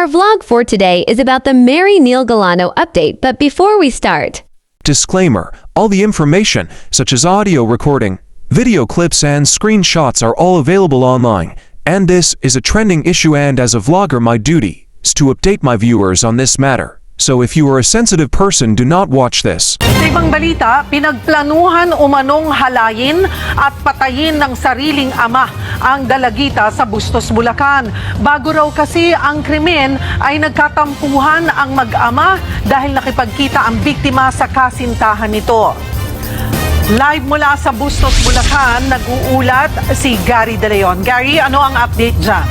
Our vlog for today is about the Mary Neil Galano update, but before we start, Disclaimer: all the information, such as audio recording, video clips and screenshots are all available online, and this is a trending issue, and as a vlogger my duty is to update my viewers on this matter. So if you are a sensitive person, do not watch this. Sa ibang balita, pinagplanuhan umanong halayin at patayin ng sariling ama ang dalagita sa Bustos, Bulacan. Bago raw kasi ang krimen ay nagkatampuhan ang mag-ama dahil nakipagkita ang biktima sa kasintahan nito. Live mula sa Bustos, Bulacan, nag-uulat si Gary De Leon. Gary, ano ang update dyan?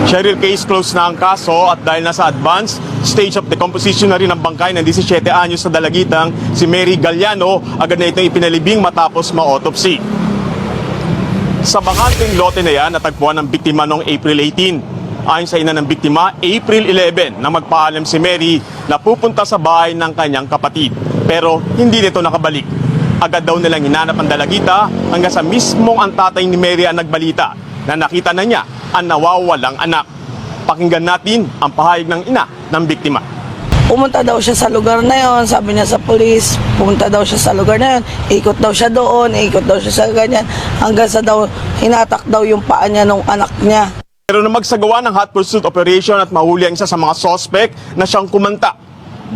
Cheryl, case closed na ang kaso at dahil nasa advanced stage of decomposition na rin ang bangkay ng 17 anyos na dalagitang si Mary Galliano, agad na itong ipinalibing matapos ma-autopsy. Sa bakanteng lote na yan, natagpuan ng biktima noong April 18. Ayon sa ina ng biktima, April 11 na magpaalam si Mary na pupunta sa bahay ng kanyang kapatid. Pero hindi nito nakabalik. Agad daw nilang hinanap ang dalagita hanggang sa mismong ang tatay ni Mary ang nagbalita na nakita na niya ang nawawalang anak. Pakinggan natin ang pahayag ng ina ng biktima. Pumunta daw siya sa lugar na yon, sabi niya sa polis, pumunta daw siya sa lugar na yon, ikot daw siya doon, ikot daw siya sa ganyan, hanggang sa daw hinatak daw yung paa niya nung anak niya. Pero na magsagawa ng hot pursuit operation at mahuli ang isa sa mga suspect na siyang kumanta,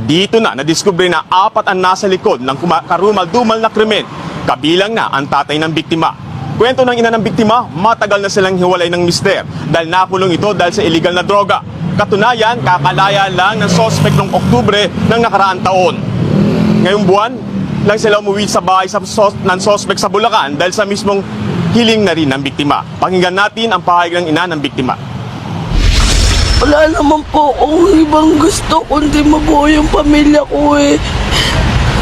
dito na nadiskubre na 4 ang nasa likod ng karumal-dumal na krimen, kabilang na ang tatay ng biktima. Kwento ng ina ng biktima, matagal na silang hiwalay ng mister dahil nakulong ito dahil sa illegal na droga. Katunayan, kakalaya lang ng suspect noong Oktubre ng nakaraang taon. Ngayong buwan lang sila umuwi sa bahay ng suspect sa Bulacan dahil sa mismong hiling na rin ng biktima. Pakinggan natin ang pahayag ng ina ng biktima. Wala naman po akong ibang gusto kundi mabuo yung pamilya ko eh.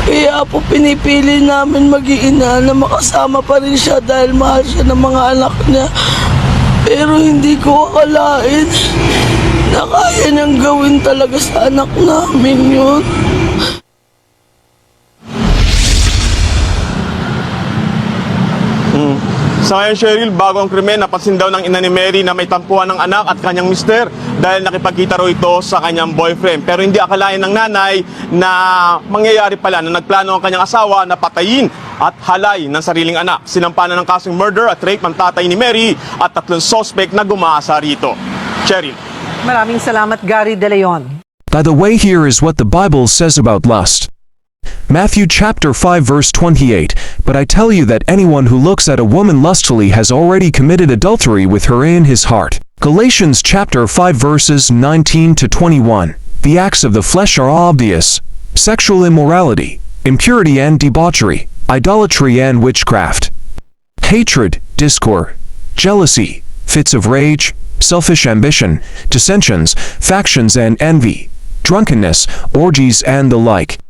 Kaya po pinipili namin mag-iina na makasama pa rin siya dahil mahal siya ng mga anak niya. Pero hindi ko akalain na kaya niyang gawin talaga sa anak namin yun. Sa ngayon, Cheryl, bago ang krimen, napansin daw ng ina ni Mary na may tampuhan ng anak at kanyang mister dahil nakipagkita raw ito sa kanyang boyfriend. Pero hindi akalain ng nanay na mangyayari pala na nagplano ang kanyang asawa na patayin at halay ng sariling anak. Sinampanan ng kasong murder at rape ang tatay ni Mary at 3 suspect na gumaasa rito. Cheryl. Maraming salamat, Gary De Leon. By the way, here is what the Bible says about lust. Matthew chapter 5 verse 28, "But I tell you that anyone who looks at a woman lustfully has already committed adultery with her in his heart." Galatians chapter 5 verses 19 to 21, "The acts of the flesh are obvious: sexual immorality, impurity and debauchery, idolatry and witchcraft, hatred, discord, jealousy, fits of rage, selfish ambition, dissensions, factions and envy, drunkenness, orgies and the like.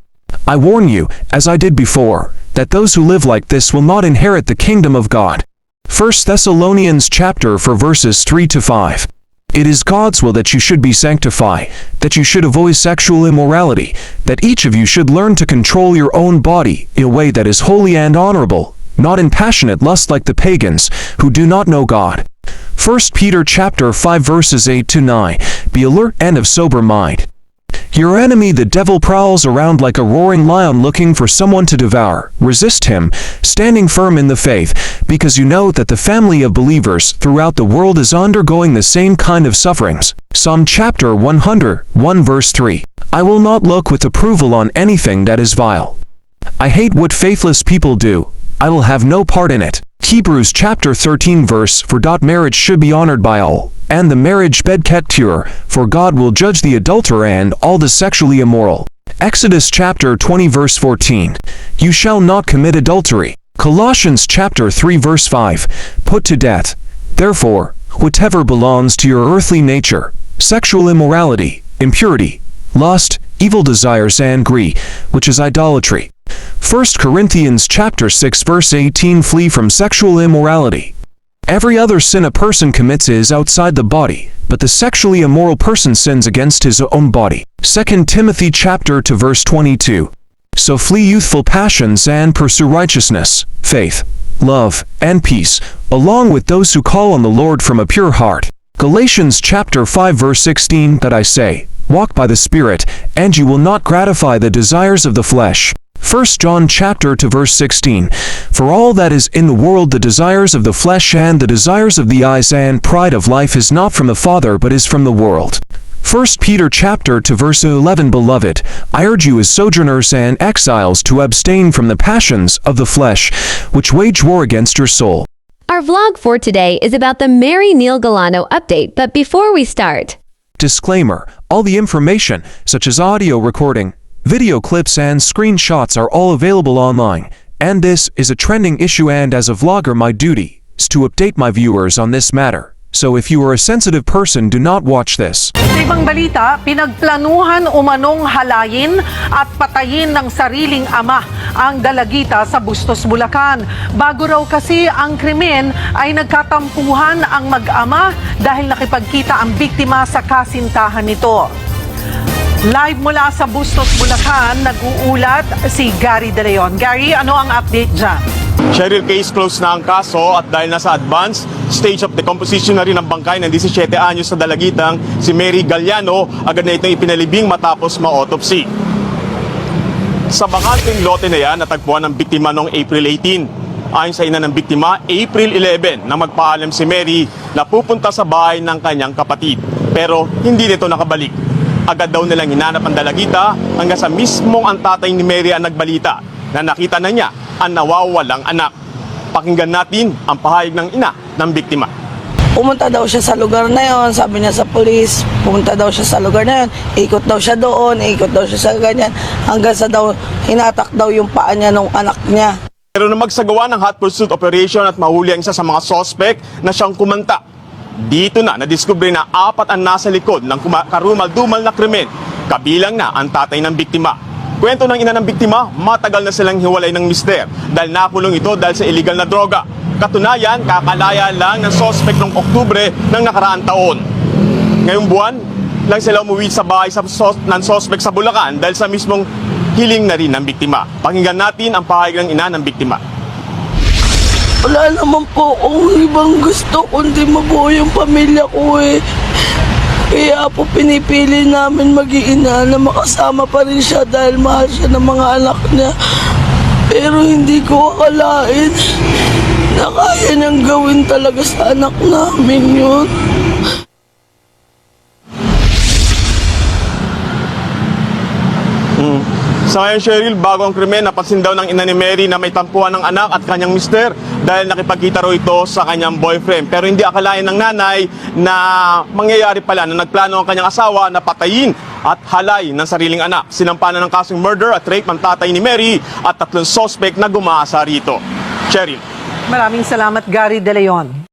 I warn you, as I did before, that those who live like this will not inherit the kingdom of God." 1 Thessalonians chapter 4 verses 3 to 5. "It is God's will that you should be sanctified, that you should avoid sexual immorality, that each of you should learn to control your own body in a way that is holy and honorable, not in passionate lust like the pagans, who do not know God." 1 Peter chapter 5 verses 8 to 9. "Be alert and of sober mind. Your enemy the devil prowls around like a roaring lion looking for someone to devour. Resist him, standing firm in the faith, because you know that the family of believers throughout the world is undergoing the same kind of sufferings." Psalm chapter 101 verse 3. "I will not look with approval on anything that is vile. I hate what faithless people do. I will have no part in it." Hebrews chapter 13 verse 4. "Marriage should be honored by all, and the marriage bed kept pure, for God will judge the adulterer and all the sexually immoral." Exodus chapter 20 verse 14. "You shall not commit adultery." Colossians chapter 3 verse 5. "Put to death, therefore, whatever belongs to your earthly nature: sexual immorality, impurity, lust, evil desires and greed, which is idolatry." 1 Corinthians chapter 6 verse 18. "Flee from sexual immorality. Every other sin a person commits is outside the body, but the sexually immoral person sins against his own body." 2 Timothy chapter 2 verse 22. "So flee youthful passions and pursue righteousness, faith, love, and peace, along with those who call on the Lord from a pure heart." Galatians chapter 5 verse 16. "That I say, Walk by the Spirit, and you will not gratify the desires of the flesh. 1 John chapter 2 verse 16. For all that is in the world, the desires of the flesh and the desires of the eyes and pride of life is not from the Father but is from the world. 1 Peter chapter 2 verse 11. Beloved, I urge you as sojourners and exiles to abstain from the passions of the flesh, which wage war against your soul. Our vlog for today is about the Mary Neil Galano update, but before we start, Disclaimer: all the information, such as audio recording, video clips and screenshots are all available online, and this is a trending issue, and as a vlogger my duty is to update my viewers on this matter. So if you are a sensitive person, do not watch this. Sa ibang balita, pinagplanuhan umanong halayin at patayin ng sariling ama ang dalagita sa Bustos, Bulacan. Bago raw kasi ang krimen ay nagkatampuhan ang mag-ama dahil nakipagkita ang biktima sa kasintahan nito. Live mula sa Bustos, Bulacan, nag-uulat si Gary De Leon. Gary, ano ang update dyan? Cheryl, case closed na ang kaso at dahil nasa advanced stage of decomposition na rin ang bangkay ng 17 anyos na dalagitang si Mary Galliano, agad na itong ipinalibing matapos ma-autopsy. Sa bakanting lote na yan, natagpuan ng biktima noong April 18. Ayon sa ina ng biktima, April 11 na magpaalam si Mary na pupunta sa bahay ng kanyang kapatid. Pero hindi nito nakabalik. Agad daw nilang hinanap ang dalagita hanggang sa mismong ang tatay ni Mary ang nagbalita na nakita na niya ang nawawalang anak. Pakinggan natin ang pahayag ng ina ng biktima. Pumunta daw siya sa lugar na yon, sabi niya sa polis, pumunta daw siya sa lugar na yon, ikot daw siya doon, ikot daw siya sa ganyan, hanggang sa daw, hinatak daw yung paa niya nung anak niya. Pero nang magsagawa ng hot pursuit operation at mahuli ang isa sa mga suspect na siyang kumanta, dito na nadiskubre na 4 ang nasa likod ng karumal-dumal na krimen, kabilang na ang tatay ng biktima. Kwento ng ina ng biktima, matagal na silang hiwalay ng mister dahil nakulong ito dahil sa illegal na droga. Katunayan, kakalaya lang ng suspect noong Oktubre ng nakaraang taon. Ngayong buwan lang sila umuwi sa bahay ng suspect sa Bulacan dahil sa mismong hiling na rin ng biktima. Pakinggan natin ang pahayag ng ina ng biktima. Wala naman po akong ibang gusto kundi mabuo yung pamilya ko eh. Kaya po pinipili namin mag-iina na makasama pa rin siya dahil mahal siya ng mga anak niya. Pero hindi ko akalain na kaya niyang gawin talaga sa anak namin yun. Sa ngayon, Cheryl, bago ang krimen, napansin daw ng ina ni Mary na may tampuhan ng anak at kanyang mister dahil nakipagkita raw ito sa kanyang boyfriend. Pero hindi akalain ng nanay na mangyayari pala na nagplano ang kanyang asawa na patayin at halay ng sariling anak. Sinampanan ng kasong murder at rape ang tatay ni Mary at 3 suspect na gumaasa rito. Cheryl. Maraming salamat, Gary De Leon.